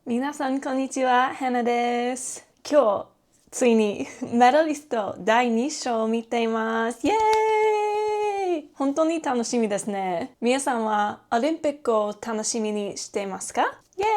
皆さんこんにちは、ハナです。今日、ついにメダリスト第2章を見ています。イエーイ！本当に楽しみですね。皆さんはオリンピックを楽しみにしていますか？イエーイ！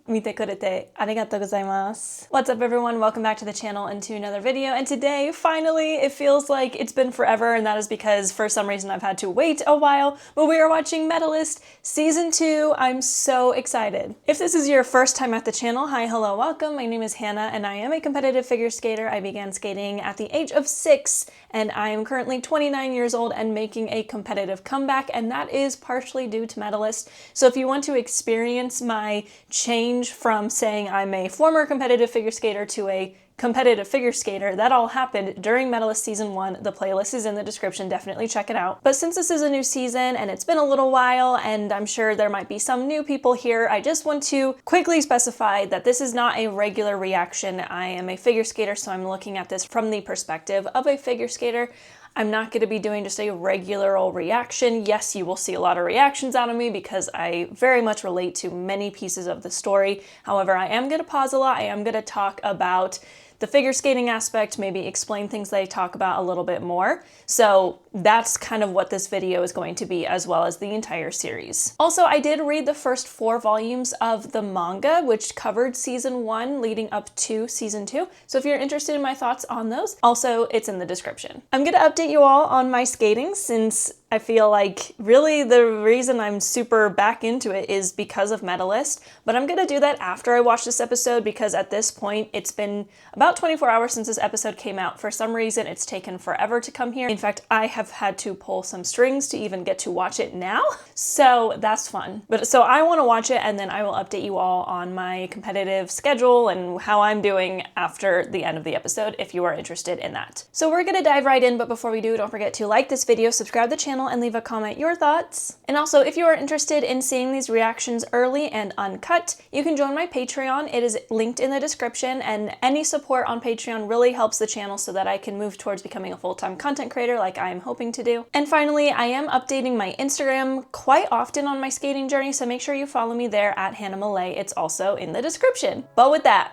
見てくれてありがとうございます。What's up everyone? Welcome back to the channel and to another video. And today, finally, it feels like it's been forever, and that is because for some reason I've had to wait a while, but we are watching Medalist Season 2. I'm so excited. If this is your first time at the channel, hi, hello, welcome. My name is Hannah, and I am a competitive figure skater. I began skating at the age of 6, and I am currently 29 years old and making a competitive comeback, and that is partially due to Medalist. So if you want to experience my change from saying I'm a former competitive figure skater to a competitive figure skater, that all happened during Medalist Season 1. The playlist is in the description, definitely check it out. But since this is a new season and it's been a little while and I'm sure there might be some new people here, I just want to quickly specify that this is not a regular reaction. I am a figure skater, so I'm looking at this from the perspective of a figure skater. I'm not going to be doing just a regular old reaction. Yes, you will see a lot of reactions out of me because I very much relate to many pieces of the story. However, I am going to pause a lot. I am going to talk about the figure skating aspect, maybe explain things that I talk about a little bit more. So that's kind of what this video is going to be, as well as the entire series. Also, I did read the first 4 volumes of the manga, which covered Season 1 leading up to Season 2. So if you're interested in my thoughts on those, also it's in the description. I'm going to update you all on my skating since I feel like really the reason I'm super back into it is because of Medalist, but I'm gonna do that after I watch this episode because at this point it's been about 24 hours since this episode came out. For some reason it's taken forever to come here. In fact, I have had to pull some strings to even get to watch it now, so that's fun. But so I want to watch it and then I will update you all on my competitive schedule and how I'm doing after the end of the episode if you are interested in that. So we're gonna dive right in, but before we do, don't forget to like this video, subscribe to the channel, and leave a comment your thoughts. And also, if you are interested in seeing these reactions early and uncut, you can join my Patreon. It is linked in the description, and any support on Patreon really helps the channel so that I can move towards becoming a full-time content creator like I am hoping to do. And finally, I am updating my Instagram quite often on my skating journey, so make sure you follow me there at Hannah Malay. It's also in the description. But with that,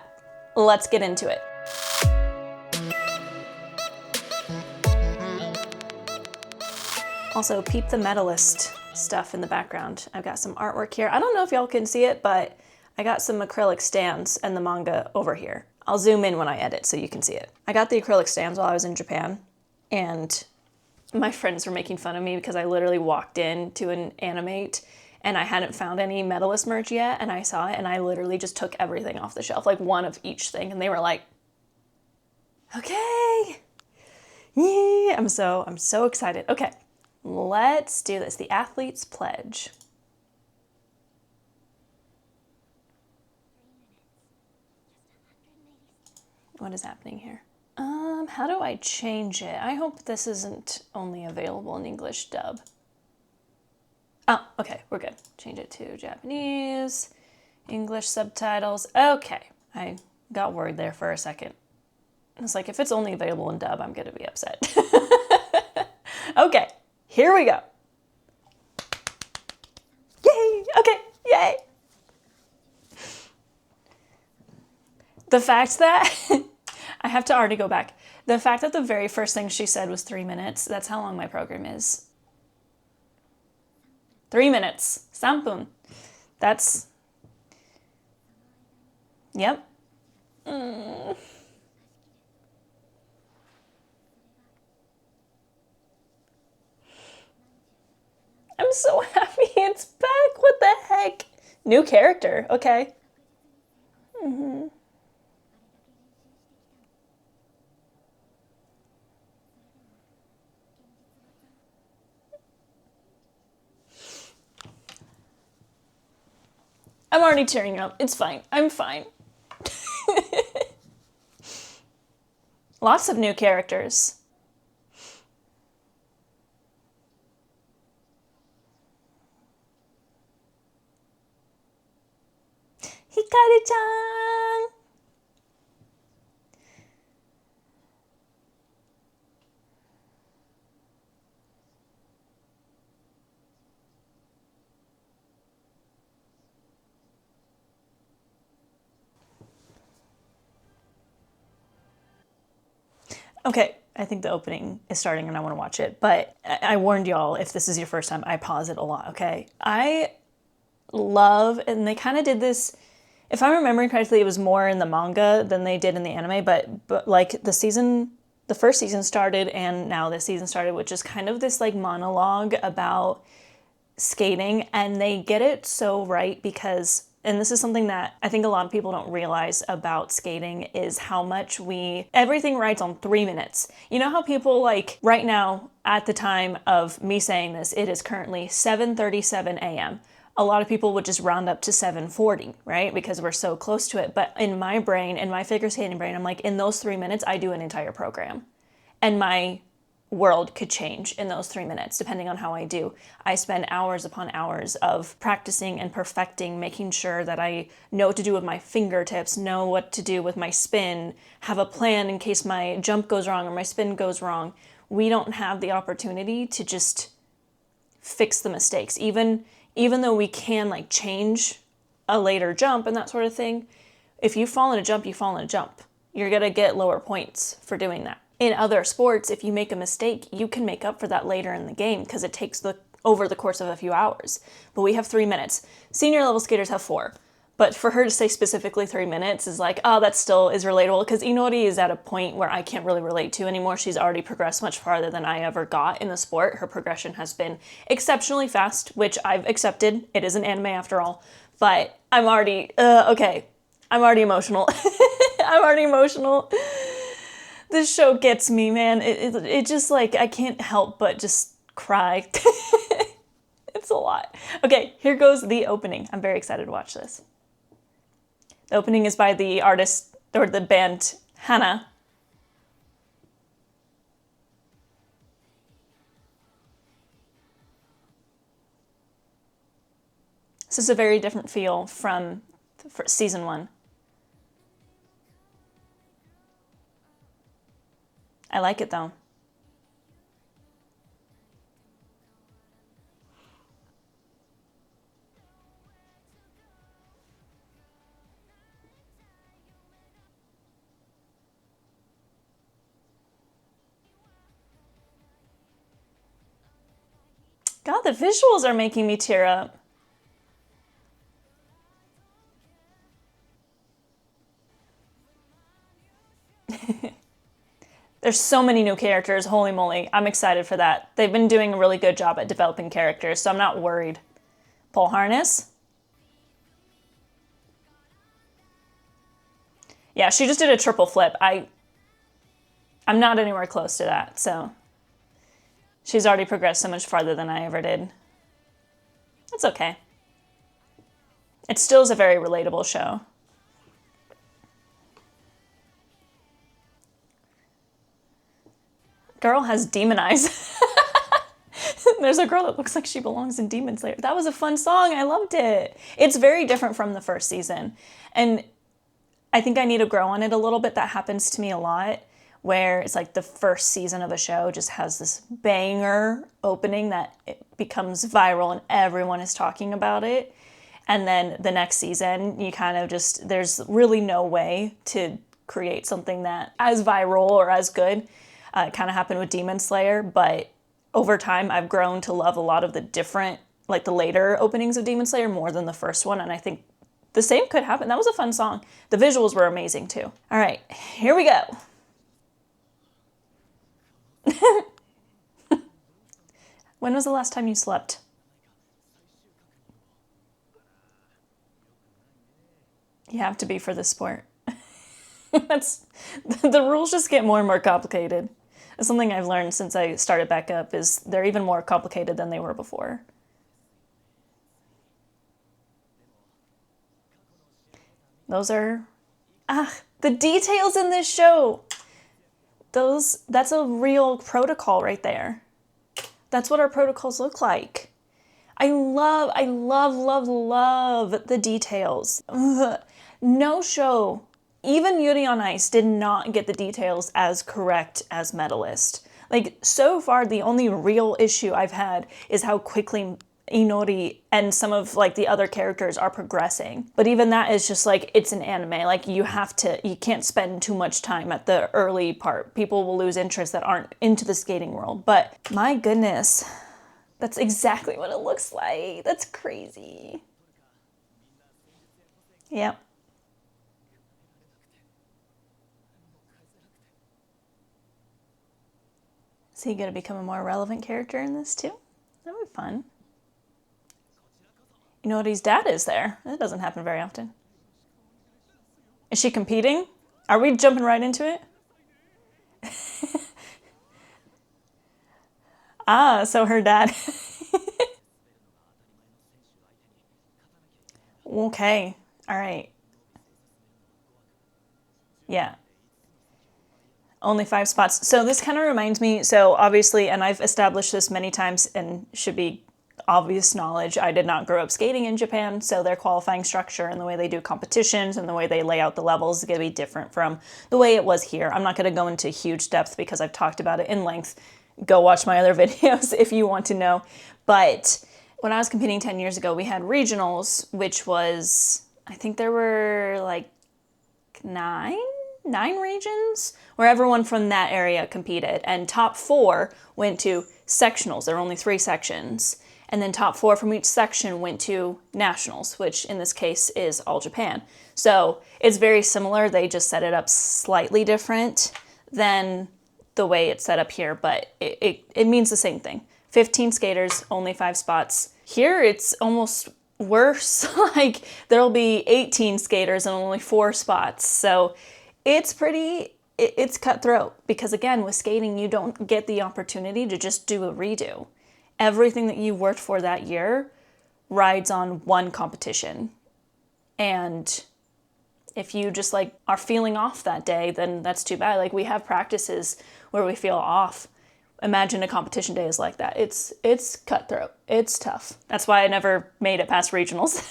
let's get into it. Also, peep the Medalist stuff in the background. I've got some artwork here. I don't know if y'all can see it, but I got some acrylic stands and the manga over here. I'll zoom in when I edit so you can see it. I got the acrylic stands while I was in Japan, and my friends were making fun of me because I literally walked in to an animate and I hadn't found any Medalist merch yet, and I saw it and I literally just took everything off the shelf, like one of each thing, and they were like, okay, yeah, I'm so excited. Okay. Let's do this. The Athlete's Pledge. What is happening here? How do I change it? I hope this isn't only available in English dub. Oh, okay, we're good. Change it to Japanese, English subtitles. Okay, I got worried there for a second. It's like, if it's only available in dub, I'm gonna be upset. Okay. Here we go. Yay! Okay, yay! The fact that, I have to already go back. The fact that the very first thing she said was 3 minutes, that's how long my program is. 3 minutes. 3分. That's, yep. I'm so happy it's back. What the heck? New character. Okay. I'm already tearing up. It's fine. I'm fine. Lots of new characters. Hikari-chan! Okay, I think the opening is starting and I want to watch it, but I warned y'all, if this is your first time, I pause it a lot, okay? I love, and they kind of did this, if I'm remembering correctly, it was more in the manga than they did in the anime, but like the first season started and now this season started, which is kind of this like monologue about skating, and they get it so right because, and this is something that I think a lot of people don't realize about skating, is how much everything rides on 3 minutes. You know how people, like right now, at the time of me saying this, it is currently 7:37 a.m. A lot of people would just round up to 7:40, right? Because we're so close to it. But in my brain, in my figure skating brain, I'm like, in those 3 minutes, I do an entire program. And my world could change in those 3 minutes, depending on how I do. I spend hours upon hours of practicing and perfecting, making sure that I know what to do with my fingertips, know what to do with my spin, have a plan in case my jump goes wrong or my spin goes wrong. We don't have the opportunity to just fix the mistakes. Even though we can like change a later jump and that sort of thing, if you fall in a jump, you fall in a jump. You're gonna get lower points for doing that. In other sports, if you make a mistake, you can make up for that later in the game because it takes over the course of a few hours. But we have 3 minutes. Senior level skaters have 4. But for her to say specifically 3 minutes is like, oh, that still is relatable, because Inori is at a point where I can't really relate to anymore. She's already progressed much farther than I ever got in the sport. Her progression has been exceptionally fast, which I've accepted. It is an anime after all. But I'm already, okay. I'm already emotional. I'm already emotional. This show gets me, man. It just like, I can't help but just cry. It's a lot. Okay, here goes the opening. I'm very excited to watch this. The opening is by the artist, or the band, Hana. This is a very different feel from season 1. I like it though. God, the visuals are making me tear up. There's so many new characters, holy moly. I'm excited for that. They've been doing a really good job at developing characters, so I'm not worried. Pole harness. Yeah, she just did a triple flip. I'm not anywhere close to that, so she's already progressed so much farther than I ever did. That's okay. It still is a very relatable show. Girl has demon eyes. There's a girl that looks like she belongs in Demon Slayer. That was a fun song. I loved it. It's very different from the first season. And I think I need to grow on it a little bit. That happens to me a lot, where it's like the first season of a show just has this banger opening that it becomes viral and everyone is talking about it. And then the next season, you kind of just, there's really no way to create something that as viral or as good. It kind of happened with Demon Slayer, but over time I've grown to love a lot of the different, like the later openings of Demon Slayer more than the first one, and I think the same could happen. That was a fun song. The visuals were amazing too. All right, here we go. When was the last time you slept? You have to be for this sport. The rules just get more and more complicated. It's something I've learned since I started back up, is they're even more complicated than they were before. Those are, the details in this show. That's a real protocol right there. That's what our protocols look like. I love the details. Ugh. No show, even Yuri on Ice, did not get the details as correct as Medalist. Like, so far, the only real issue I've had is how quickly Inori and some of like the other characters are progressing. But even that is just like, it's an anime. Like you can't spend too much time at the early part. People will lose interest that aren't into the skating world. But my goodness, that's exactly what it looks like. That's crazy. Yep. Is he going to become a more relevant character in this too? That would be fun. Inori's dad is there. That doesn't happen very often. Is she competing? Are we jumping right into it? Ah, so her dad. Okay. All right. Yeah. Only 5 spots. So this kind of reminds me, so obviously, and I've established this many times and should be obvious knowledge, I did not grow up skating in Japan, so their qualifying structure and the way they do competitions and the way they lay out the levels is going to be different from the way it was here. I'm not going to go into huge depth because I've talked about it in length. Go watch my other videos if you want to know. But when I was competing 10 years ago, we had regionals, which was, I think there were like nine regions where everyone from that area competed, and top 4 went to sectionals. There were only 3 sections, and then top 4 from each section went to nationals, which in this case is all Japan. So it's very similar. They just set it up slightly different than the way it's set up here, but it means the same thing. 15 skaters, only 5 spots. Here it's almost worse. Like there'll be 18 skaters and only 4 spots. So it's cutthroat because again, with skating, you don't get the opportunity to just do a redo. Everything that you worked for that year rides on one competition. And if you just like are feeling off that day, then that's too bad. Like we have practices where we feel off. Imagine a competition day is like that. It's cutthroat. It's tough. That's why I never made it past regionals.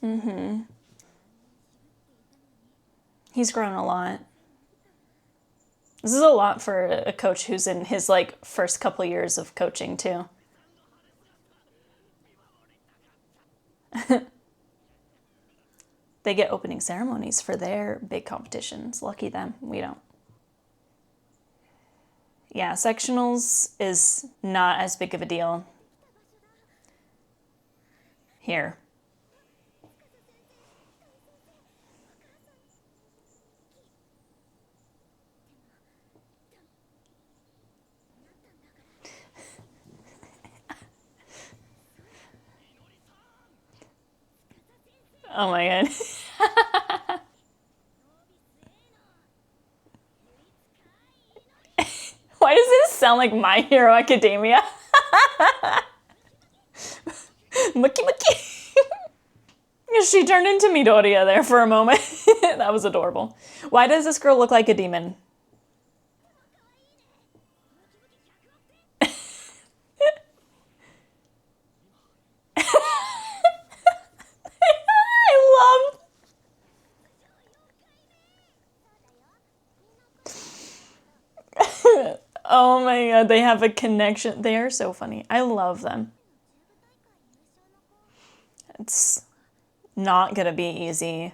Mm-hmm. He's grown a lot. This is a lot for a coach who's in his like first couple years of coaching too. They get opening ceremonies for their big competitions. Lucky them. We don't. Yeah, sectionals is not as big of a deal here. Oh my god. Why does this sound like My Hero Academia? Muki muki. She turned into Midoriya there for a moment. That was adorable. Why does this girl look like a demon? I love... Oh my god, they have a connection. They are so funny. I love them. It's not gonna be easy.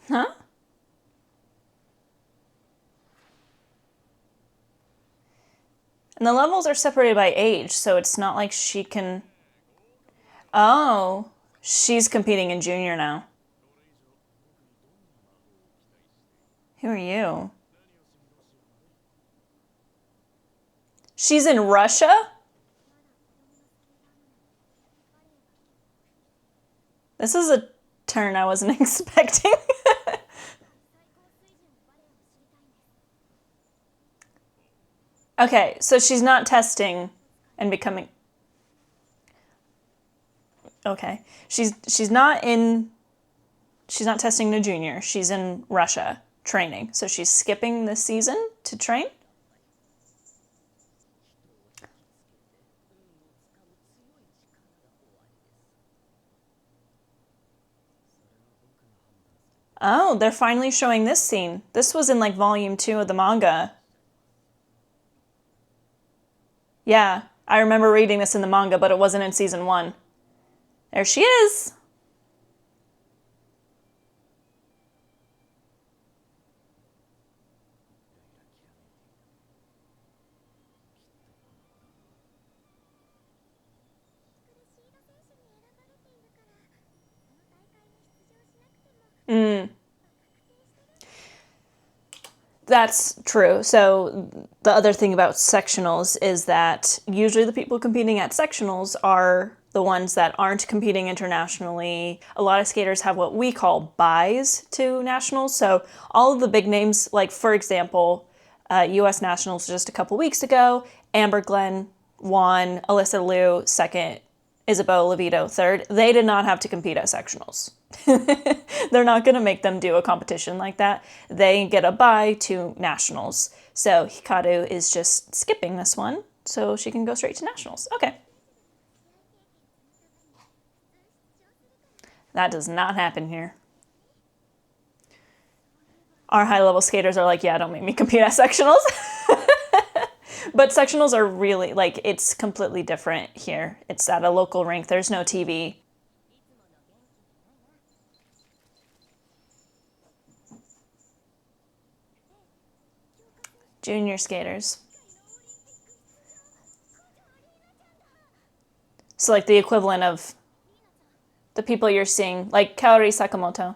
Huh? And the levels are separated by age, so it's not like she can... Oh, she's competing in junior now. Who are you? She's in Russia? This is a turn I wasn't expecting. Okay, so she's not testing and becoming... Okay. She's not testing the junior. She's in Russia training. So she's skipping this season to train? Oh, they're finally showing this scene. This was in like volume 2 of the manga. Yeah, I remember reading this in the manga, but it wasn't in season 1. There she is! That's true. So the other thing about sectionals is that usually the people competing at sectionals are the ones that aren't competing internationally. A lot of skaters have what we call buys to nationals. So all of the big names, like for example, US Nationals just a couple weeks ago, Amber Glenn won, Alyssa Liu second, Isabeau Levito third. They did not have to compete at sectionals. They're not going to make them do a competition like that. They get a bye to nationals. So Hikaru is just skipping this one so she can go straight to nationals. Okay. That does not happen here. Our high-level skaters are like, yeah, don't make me compete at sectionals. But sectionals are really, like, it's completely different here. It's at a local rink. There's no TV. Junior skaters. So like the equivalent of the people you're seeing, like Kaori Sakamoto,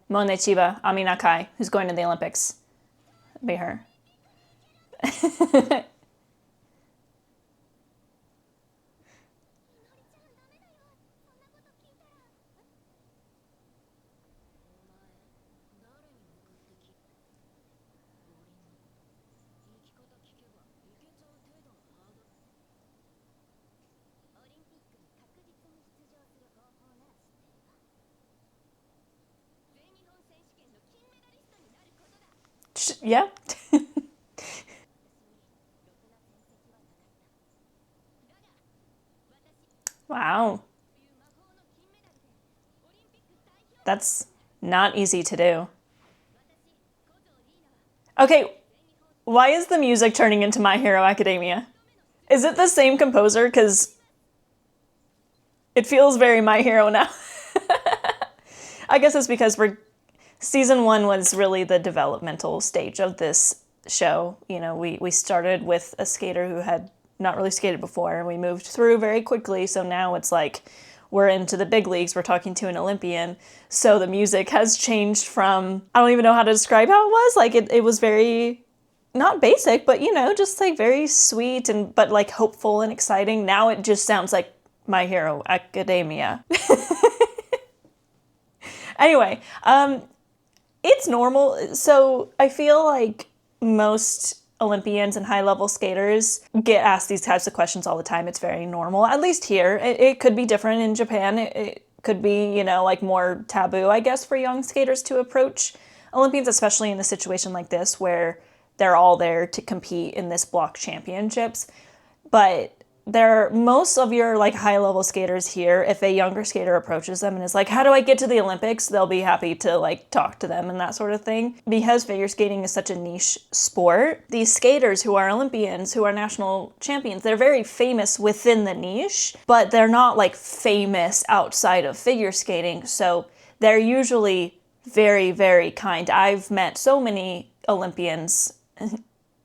Mone Chiba, Ami Nakai, who's going to the Olympics. That'd be her. Yeah. Wow. That's not easy to do. Okay, why is the music turning into My Hero Academia? Is it the same composer? Because it feels very My Hero now. I guess it's because season 1 was really the developmental stage of this show. You know, we started with a skater who had not really skated before, and we moved through very quickly. So now it's like we're into the big leagues. We're talking to an Olympian. So the music has changed from, I don't even know how to describe how it was. Like it was very, not basic, but you know, just like very sweet but like hopeful and exciting. Now it just sounds like My Hero Academia. Anyway, it's normal. So I feel like most Olympians and high-level skaters get asked these types of questions all the time. It's very normal, at least here. It could be different in Japan. It could be, you know, like more taboo, I guess, for young skaters to approach Olympians, especially in a situation like this where they're all there to compete in this block championships. But most of your like high level skaters here, if a younger skater approaches them and is like, how do I get to the Olympics? They'll be happy to like talk to them and that sort of thing. Because figure skating is such a niche sport, these skaters who are Olympians, who are national champions, they're very famous within the niche, but they're not like famous outside of figure skating. So they're usually very, very kind. I've met so many Olympians.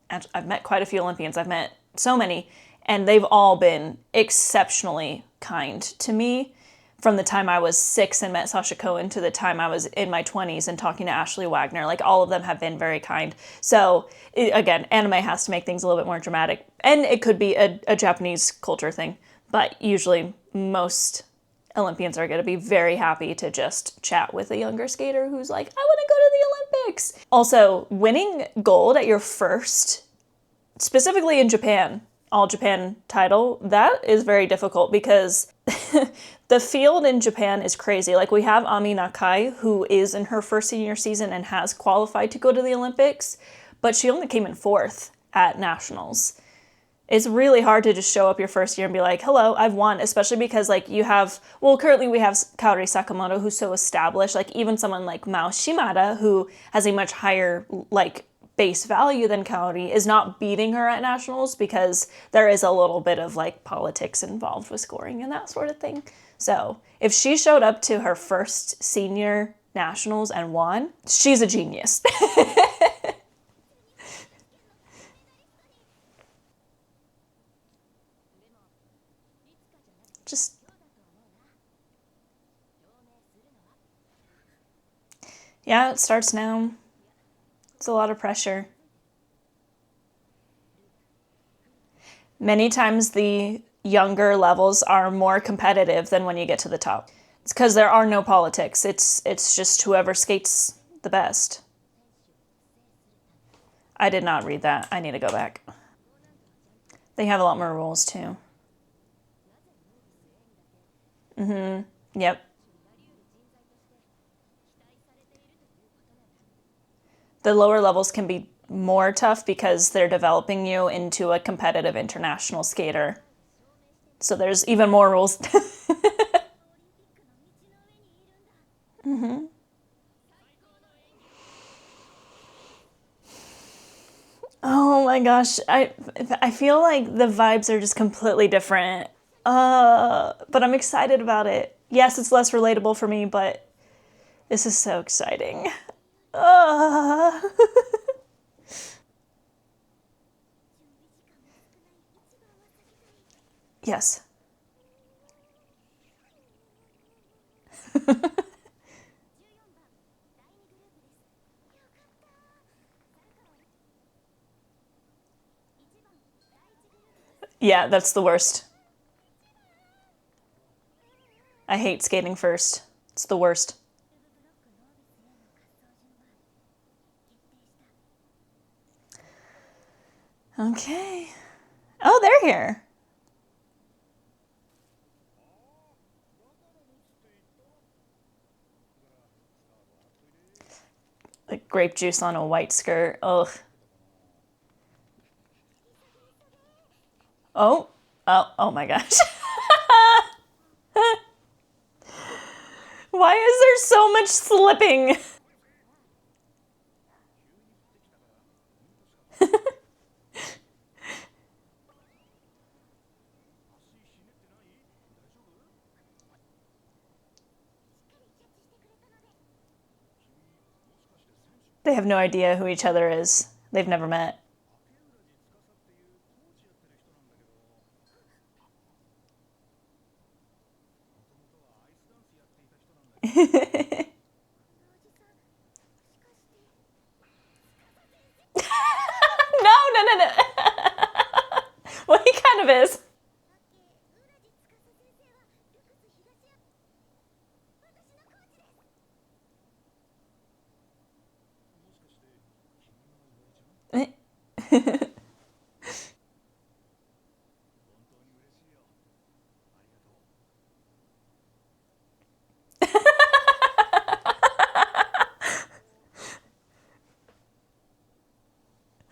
I've met quite a few Olympians. I've met so many. And they've all been exceptionally kind to me from the time I was 6 and met Sasha Cohen to the time I was in my 20s and talking to Ashley Wagner. Like, all of them have been very kind. So, again, anime has to make things a little bit more dramatic. And it could be a Japanese culture thing. But usually most Olympians are going to be very happy to just chat with a younger skater who's like, I want to go to the Olympics. Also, winning gold at your first, specifically in Japan, All Japan title, that is very difficult because the field in Japan is crazy. Like, we have Ami Nakai, who is in her first senior season and has qualified to go to the Olympics, but she only came in 4th at nationals. It's really hard to just show up your first year and be like, hello, I've won, especially because like you have, well, currently we have Kaori Sakamoto, who's so established, like even someone like Mao Shimada, who has a much higher like base value than Kaori, is not beating her at nationals because there is a little bit of like politics involved with scoring and that sort of thing. So if she showed up to her first senior nationals and won, she's a genius. Just, yeah, it starts now. It's a lot of pressure. Many times the younger levels are more competitive than when you get to the top. It's because there are no politics. It's just whoever skates the best. I did not read that. I need to go back. They have a lot more rules too. Yep. The lower levels can be more tough because they're developing you into a competitive international skater. So there's even more rules. Oh my gosh, I feel like the vibes are just completely different. But I'm excited about it. Yes, it's less relatable for me, but this is so exciting. Uh. Yes. Yeah, that's the worst. I hate skating first. It's the worst. Okay. Oh, they're here. Like grape juice on a white skirt. Ugh. Oh. Oh my gosh. Why is there so much slipping? They have no idea who each other is. They've never met. No. Well, he kind of is.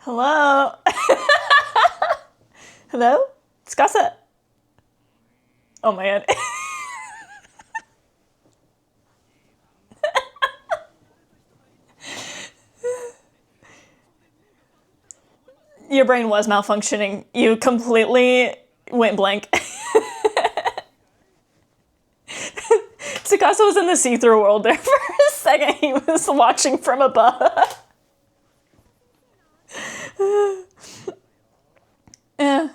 Hello? Hello? Tsukasa? Oh my god. Your brain was malfunctioning. You completely went blank. Tsukasa was in the see-through world there for a second. He was watching from above. Yeah.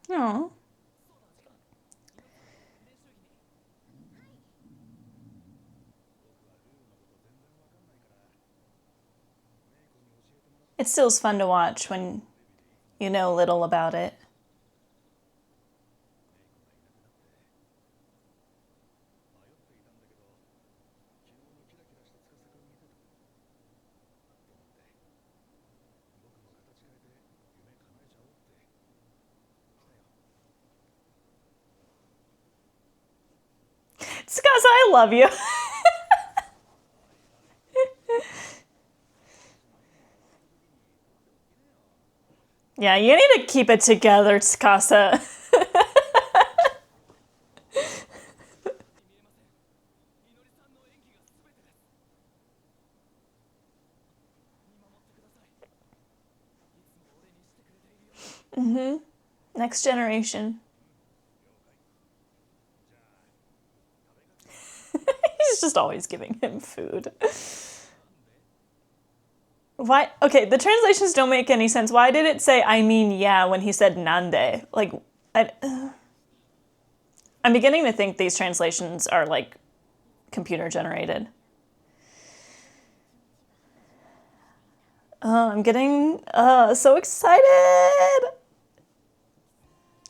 Aww. It still is fun to watch when you know little about it. Tsukasa, I love you. Yeah, you need to keep it together, Tsukasa. Next generation. He's just always giving him food. Why? Okay, the translations don't make any sense. Why did it say, I mean, yeah, when he said nande? Like, I'm beginning to think these translations are, like, computer generated. I'm getting so excited.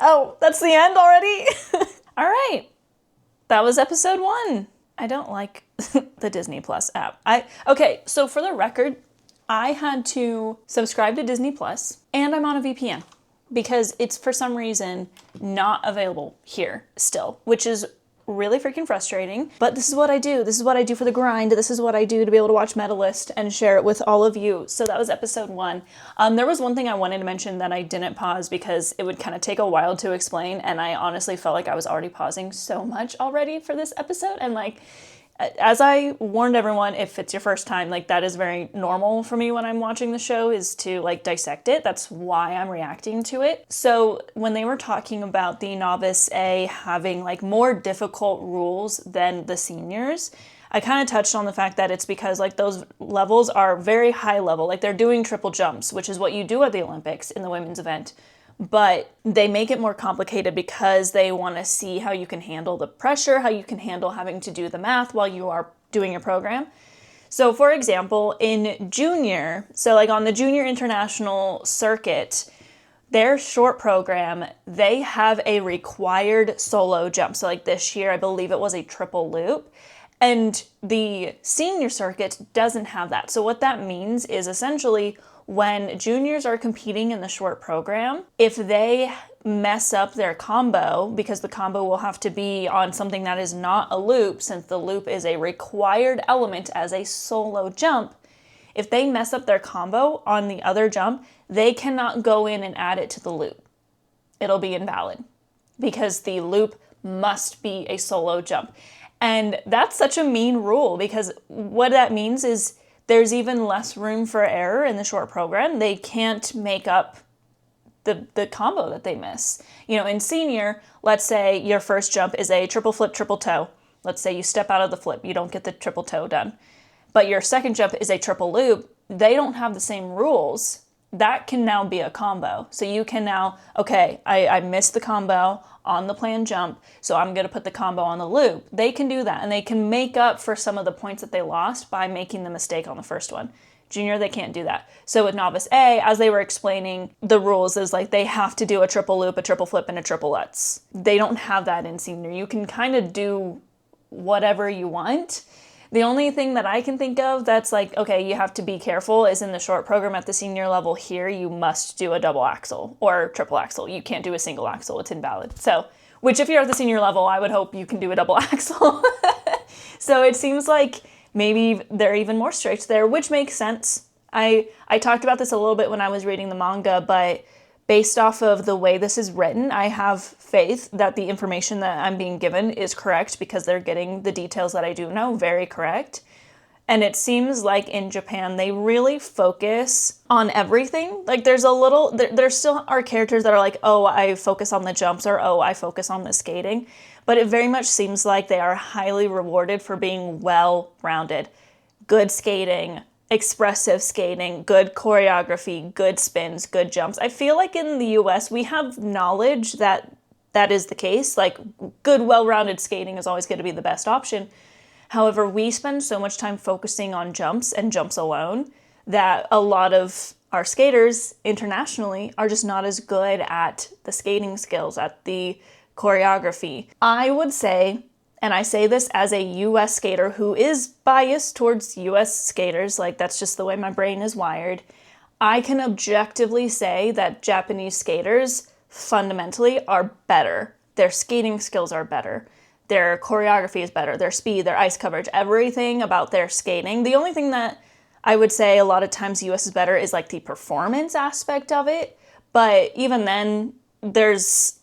Oh, that's the end already? All right. That was episode 1. I don't like the Disney Plus app. Okay, so for the record, I had to subscribe to Disney Plus and I'm on a VPN because it's for some reason not available here still, which is really freaking frustrating. But this is what I do. This is what I do for the grind. This is what I do to be able to watch Medalist and share it with all of you. So that was episode 1. There was one thing I wanted to mention that I didn't pause because it would kind of take a while to explain. And I honestly felt like I was already pausing so much already for this episode. And like, as I warned everyone, if it's your first time, like that is very normal for me when I'm watching the show is to like dissect it. That's why I'm reacting to it. So when they were talking about the novice A having like more difficult rules than the seniors, I kind of touched on the fact that it's because like those levels are very high level. Like they're doing triple jumps, which is what you do at the Olympics in the women's event. But they make it more complicated because they want to see how you can handle the pressure, how you can handle having to do the math while you are doing your program. So for example, in junior, so like on the junior international circuit, their short program, they have a required solo jump. So like this year, I believe it was a triple loop. And the senior circuit doesn't have that. So what that means is essentially when juniors are competing in the short program, if they mess up their combo, because the combo will have to be on something that is not a loop, since the loop is a required element as a solo jump, if they mess up their combo on the other jump, they cannot go in and add it to the loop. It'll be invalid because the loop must be a solo jump. And that's such a mean rule because what that means is there's even less room for error in the short program. They can't make up the combo that they miss. You know, in senior, let's say your first jump is a triple flip, triple toe. Let's say you step out of the flip, you don't get the triple toe done. But your second jump is a triple loop. They don't have the same rules. That can now be a combo. So you can now, okay, I missed the combo on the planned jump, so I'm going to put the combo on the loop. They can do that, and they can make up for some of the points that they lost by making the mistake on the first one. Junior, they can't do that. So with Novice A, as they were explaining the rules, is like they have to do a triple loop, a triple flip, and a triple Lutz. They don't have that in senior. You can kind of do whatever you want. The only thing that I can think of that's like, okay, you have to be careful is in the short program at the senior level here, you must do a double axel or triple axel. You can't do a single axel, it's invalid. So, which if you're at the senior level, I would hope you can do a double axel. So it seems like maybe they're even more strict there, which makes sense. I talked about this a little bit when I was reading the manga, but based off of the way this is written, I have faith that the information that I'm being given is correct because they're getting the details that I do know very correct. And it seems like in Japan, they really focus on everything. Like there still are characters that are like, oh, I focus on the jumps or oh, I focus on the skating. But it very much seems like they are highly rewarded for being well-rounded. Good skating, expressive skating, good choreography, good spins, good jumps. I feel like in the US, we have knowledge that that is the case. Like good, well-rounded skating is always going to be the best option. However, we spend so much time focusing on jumps and jumps alone that a lot of our skaters internationally are just not as good at the skating skills, at the choreography. I would say, and I say this as a US skater who is biased towards US skaters, like that's just the way my brain is wired, I can objectively say that Japanese skaters fundamentally are better. Their skating skills are better. Their choreography is better. Their speed, their ice coverage, everything about their skating. The only thing that I would say a lot of times US is better is like the performance aspect of it. But even then, there's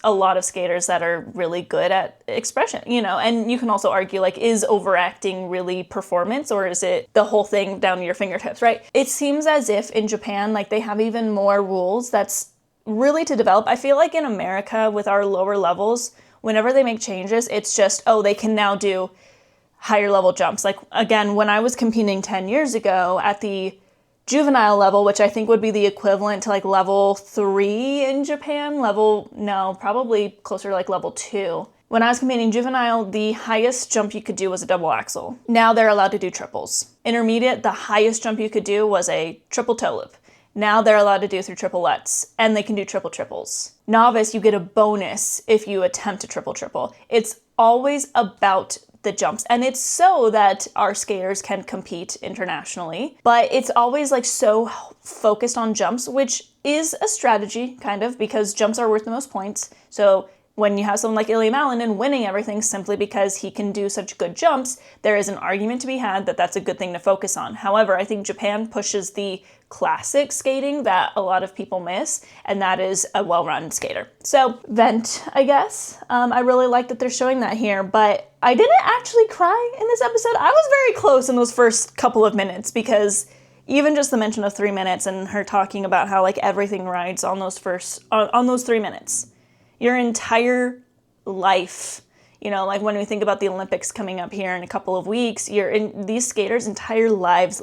a lot of skaters that are really good at expression, and you can also argue, like, is overacting really performance, or is it the whole thing down to your fingertips, right? It seems as if in Japan, like, they have even more rules that's really to develop. I feel like in America, with our lower levels, whenever they make changes, it's just, oh, they can now do higher level jumps. Like, again, when I was competing 10 years ago at the juvenile level, which I think would be the equivalent to like level 3 in Japan, probably closer to like level 2. When I was competing juvenile, the highest jump you could do was a double axel. Now they're allowed to do triples. Intermediate, the highest jump you could do was a triple toe loop. Now they're allowed to do through triplettes, and they can do triple triples. Novice, you get a bonus if you attempt a triple triple. It's always about the jumps, and it's so that our skaters can compete internationally, but it's always like so focused on jumps, which is a strategy kind of, because jumps are worth the most points. So when you have someone like Ilya Malinin winning everything simply because he can do such good jumps, there is an argument to be had that that's a good thing to focus on. However, I think Japan pushes the classic skating that a lot of people miss, and that is a well-rounded skater. So, vent, I guess. I really like that they're showing that here, but I didn't actually cry in this episode. I was very close in those first couple of minutes, because even just the mention of 3 minutes and her talking about how like everything rides on those 3 minutes. Your entire life, like when we think about the Olympics coming up here in a couple of weeks, these skaters' entire lives,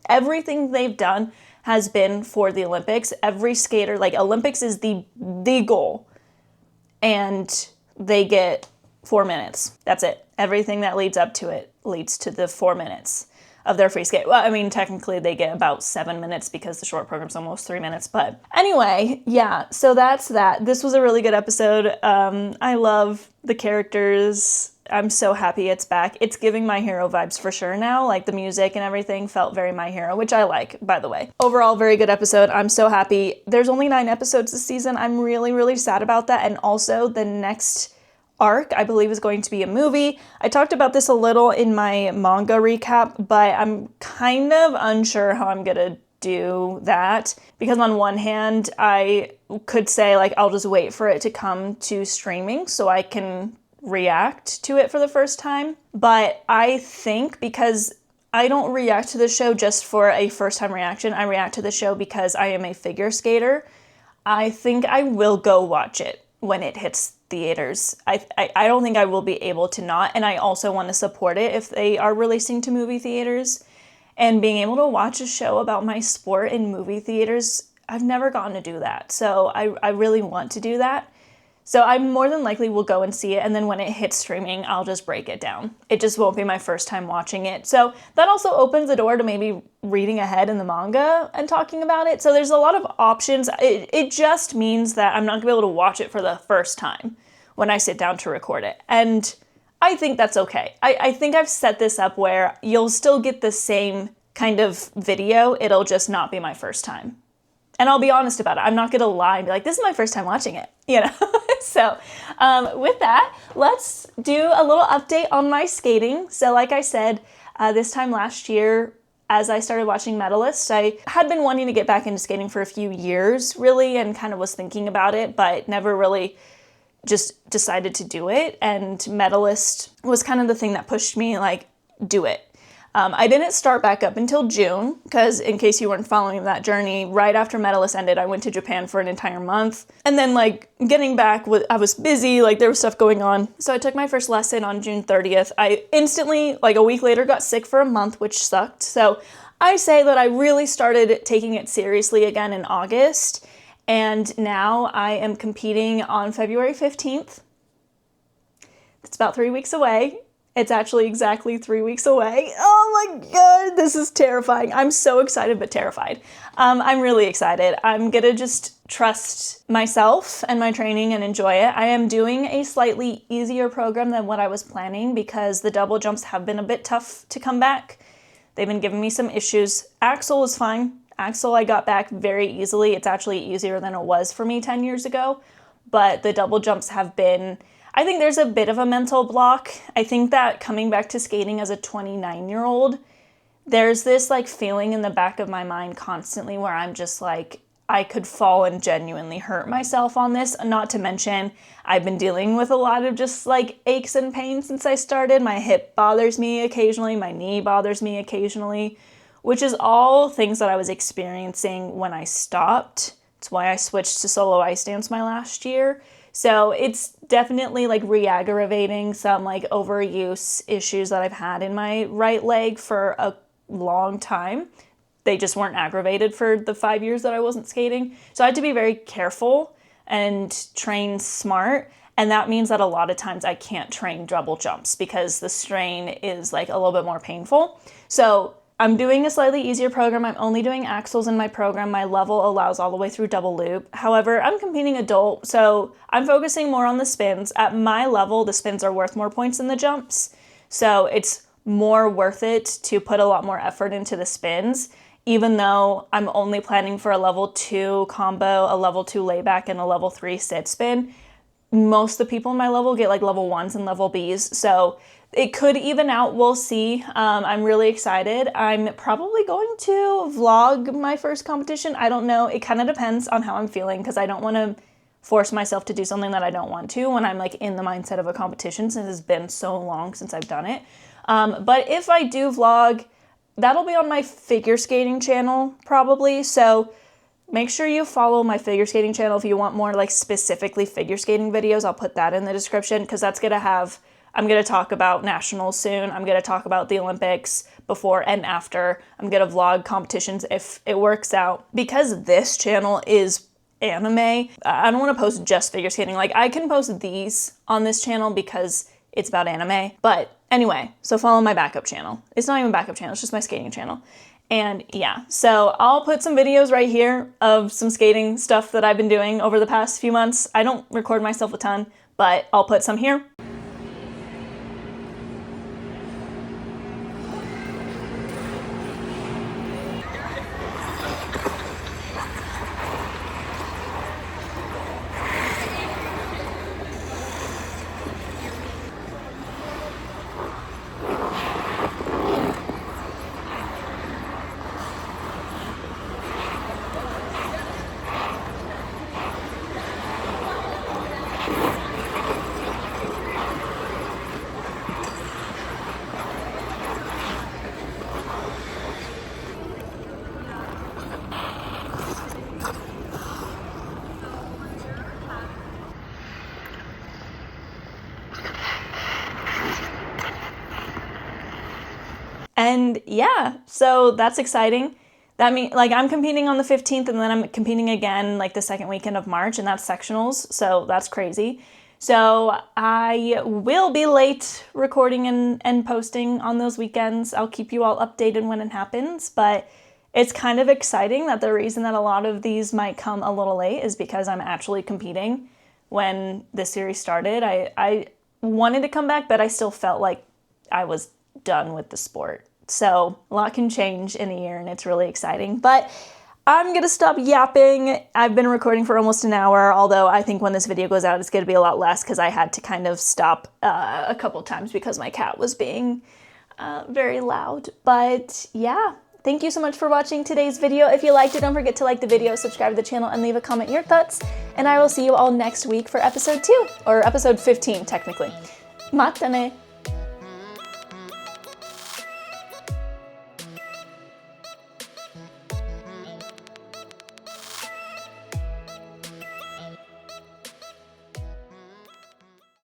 everything they've done has been for the Olympics. Every skater, like, Olympics is the goal, and they get 4 minutes. That's it. Everything that leads up to it leads to the 4 minutes of their free skate. Well, I mean, technically they get about 7 minutes because the short program's almost 3 minutes. But anyway, yeah, so that's that. This was a really good episode. I love the characters. I'm so happy it's back. It's giving My Hero vibes for sure now. Like, the music and everything felt very My Hero, which I like, by the way. Overall, very good episode. I'm so happy. There's only 9 episodes this season. I'm really, really sad about that. And also, the next arc, I believe, is going to be a movie. I talked about this a little in my manga recap, but I'm kind of unsure how I'm gonna do that, because on one hand, I could say, like, I'll just wait for it to come to streaming so I can react to it for the first time. But I think, because I don't react to the show just for a first-time reaction, I react to the show because I am a figure skater, I think I will go watch it when it hits theaters. I don't think I will be able to not, and I also want to support it if they are releasing to movie theaters. And being able to watch a show about my sport in movie theaters, I've never gotten to do that. So I really want to do that. So I more than likely will go and see it, and then when it hits streaming, I'll just break it down. It just won't be my first time watching it. So that also opens the door to maybe reading ahead in the manga and talking about it. So there's a lot of options. It just means that I'm not going to be able to watch it for the first time when I sit down to record it. And I think that's okay. I think I've set this up where you'll still get the same kind of video. It'll just not be my first time. And I'll be honest about it. I'm not going to lie and be like, this is my first time watching it, So with that, let's do a little update on my skating. So like I said, this time last year, as I started watching Medalist, I had been wanting to get back into skating for a few years, really, and kind of was thinking about it, but never really just decided to do it. And Medalist was kind of the thing that pushed me, like, do it. I didn't start back up until June, because in case you weren't following that journey, right after Medalist ended, I went to Japan for an entire month. And then, like, getting back, I was busy, like, there was stuff going on. So I took my first lesson on June 30th. I instantly, like, a week later, got sick for a month, which sucked. So I say that I really started taking it seriously again in August. And now I am competing on February 15th. It's about 3 weeks away. It's actually exactly 3 weeks away. Oh my God, this is terrifying. I'm so excited, but terrified. I'm really excited. I'm gonna just trust myself and my training and enjoy it. I am doing a slightly easier program than what I was planning, because the double jumps have been a bit tough to come back. They've been giving me some issues. Axel is fine. Axel I got back very easily. It's actually easier than it was for me 10 years ago. But the double jumps have been, I think there's a bit of a mental block. I think that coming back to skating as a 29-year-old, there's this, like, feeling in the back of my mind constantly where I'm just like, I could fall and genuinely hurt myself on this. Not to mention, I've been dealing with a lot of just like aches and pains since I started. My hip bothers me occasionally, my knee bothers me occasionally, which is all things that I was experiencing when I stopped. It's why I switched to solo ice dance my last year. So it's definitely like re-aggravating some like overuse issues that I've had in my right leg for a long time. They just weren't aggravated for the 5 years that I wasn't skating. So I had to be very careful and train smart. And that means that a lot of times I can't train double jumps because the strain is like a little bit more painful. So I'm doing a slightly easier program. I'm only doing axles in my program. My level allows all the way through double loop. However, I'm competing adult, so I'm focusing more on the spins. At my level, the spins are worth more points than the jumps. So it's more worth it to put a lot more effort into the spins, even though I'm only planning for a level 2 combo, a level 2 layback, and a level 3 sit spin. Most of the people in my level get like level 1s and level Bs, so it could even out, we'll see. I'm really excited. I'm probably going to vlog my first competition. I don't know, it kind of depends on how I'm feeling because I don't want to force myself to do something that I don't want to when I'm like in the mindset of a competition since it's been so long since I've done it. But if I do vlog, that'll be on my figure skating channel probably, so make sure you follow my figure skating channel if you want more like specifically figure skating videos. I'll put that in the description because that's going to have, I'm going to talk about nationals soon. I'm going to talk about the Olympics before and after. I'm going to vlog competitions if it works out. Because this channel is anime, I don't want to post just figure skating. Like I can post these on this channel because it's about anime. But anyway, so follow my backup channel. It's not even a backup channel, it's just my skating channel. And yeah, so I'll put some videos right here of some skating stuff that I've been doing over the past few months. I don't record myself a ton, but I'll put some here. And yeah, so that's exciting. That means like I'm competing on the 15th and then I'm competing again like the second weekend of March, and that's sectionals. So that's crazy. So I will be late recording and posting on those weekends. I'll keep you all updated when it happens, but it's kind of exciting that the reason that a lot of these might come a little late is because I'm actually competing when the series started. I wanted to come back, but I still felt like I was done with the sport. So a lot can change in a year and it's really exciting. But I'm gonna stop yapping. I've been recording for almost an hour, although I think when this video goes out it's gonna be a lot less because I had to kind of stop a couple times because my cat was being very loud. But yeah, thank you so much for watching today's video. If you liked it, don't forget to like the video, subscribe to the channel, and leave a comment your thoughts. And I will see you all next week for episode 2, or episode 15 technically. Mata ne!